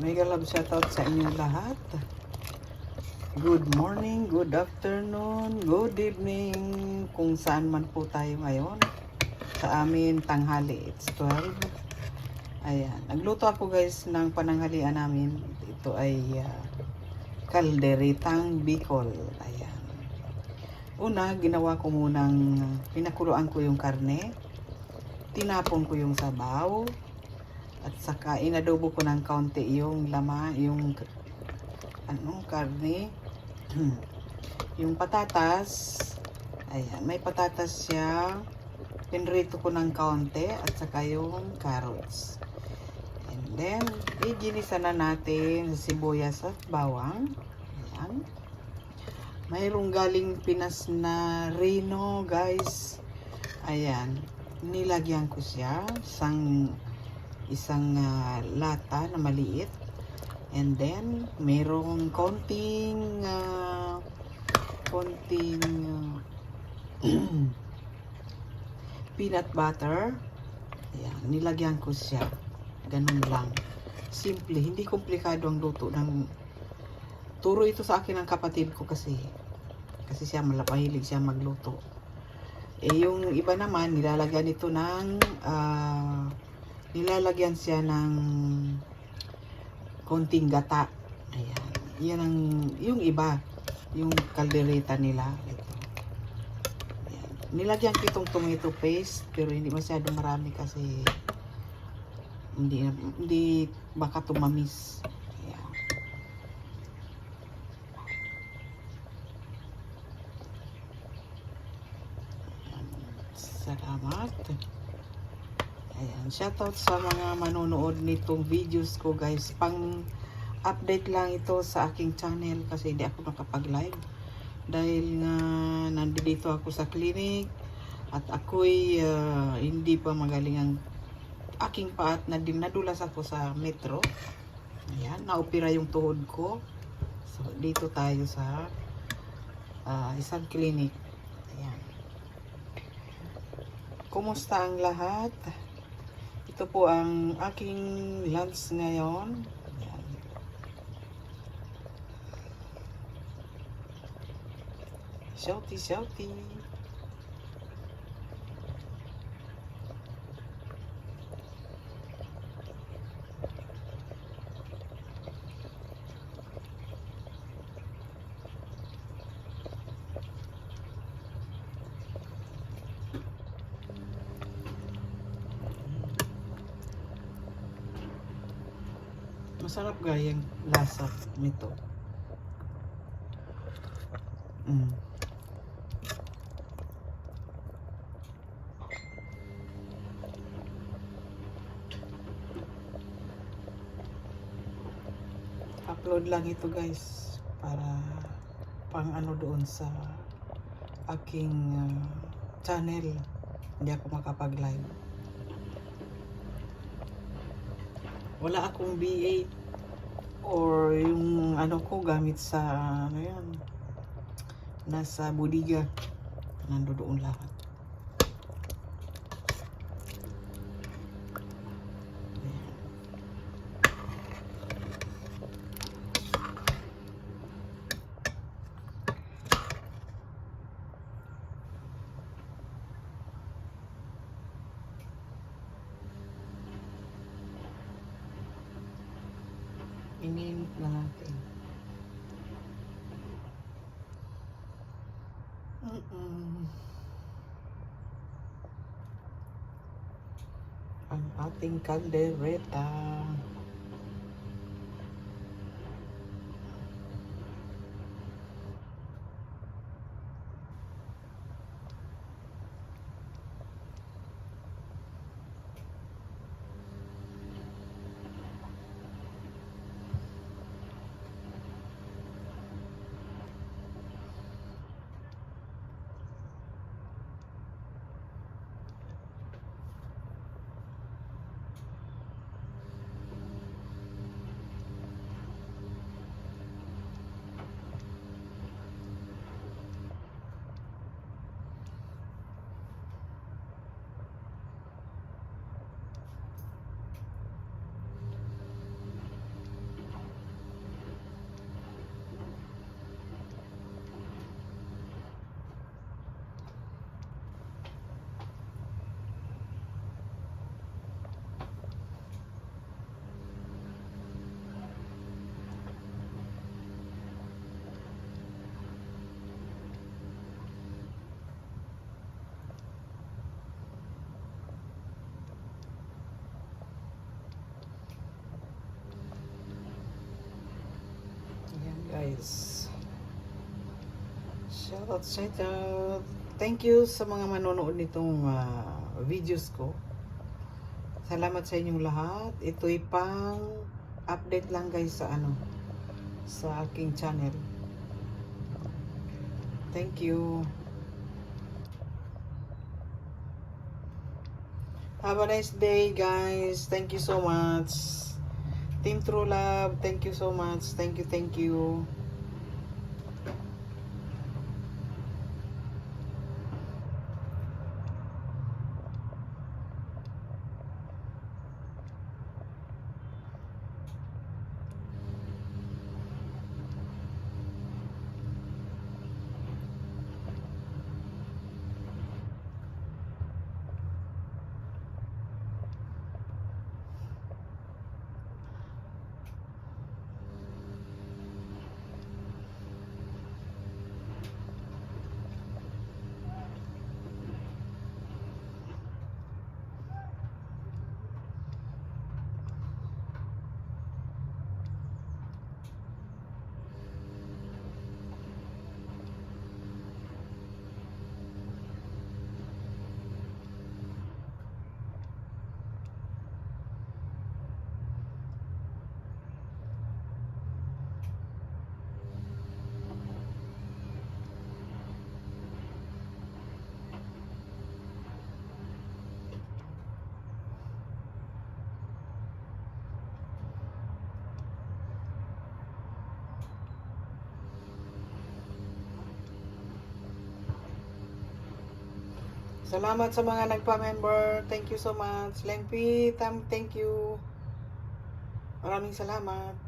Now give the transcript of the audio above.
Mega love shoutout sa inyo lahat. Good morning, good afternoon, good evening, kung saan man po tayo ngayon. Sa amin, tanghali, it's 12. Ayan, nagluto ako guys ng pananghalian namin. Ito ay kalderetang Bicol. Ayan. Una, ginawa ko munang pinakuluan ko yung karne. Tinapon ko yung sabaw. At saka inadobo ko ng kaunti yung yung karne. Yung patatas, ayan, may patatas siya. Pinrito ko ng kaunti at saka yung carrots. And then, iginisa na natin sibuyas at bawang. Ayan. Mayroong galing Pinas na Reno, guys. Ayan, nilagyan ko siya isang lata na maliit, and then merong konting peanut butter. Ayan, nilagyan ko siya, ganun lang, simple, hindi komplikado ang luto ng turo ito sa akin ng kapatid ko kasi siya mahilig siya magluto. Yung iba naman nilalagyan ito ng nilalagyan siya ng konting gata. Ayan. Yan yung iba, yung kaldereta nila. Ito. Ayan. Nilagyan ko itong tomato paste, pero hindi masyado marami kasi hindi baka tumamis. Ayan. Salamat. Ayan, shoutout sa mga manonood nitong videos ko guys. Pang update lang ito sa aking channel kasi hindi ako nakapag-live. Dahil nga nandito ako sa clinic at ako'y hindi pa magaling ang aking paa at nadulas ako sa metro. Ayan, naopera yung tuhod ko. So, dito tayo sa isang clinic. Ayan. Kumusta ang lahat? Ito po ang aking lunch ngayon. Ayan. Shouty. Masarap gayang lasa nito. Upload lang ito guys para pang ano doon sa aking channel. Hindi ako makapag-live. Wala akong B8 or yung ano ko gamit sa ano yan, nasa bodega, nandoon lahat. Ininit na natin. Ang ating kaldereta. Guys, shoutout, shoutout. Thank you sa mga manonood nitong videos ko. Salamat sa inyong lahat. Ito'y pang update lang guys sa sa aking channel. Thank you. Have a nice day guys. Thank you so much. Team True Love, thank you so much. Thank you, thank you. Salamat sa mga nagpa-member. Thank you so much. Lengpi, thank you. Maraming salamat.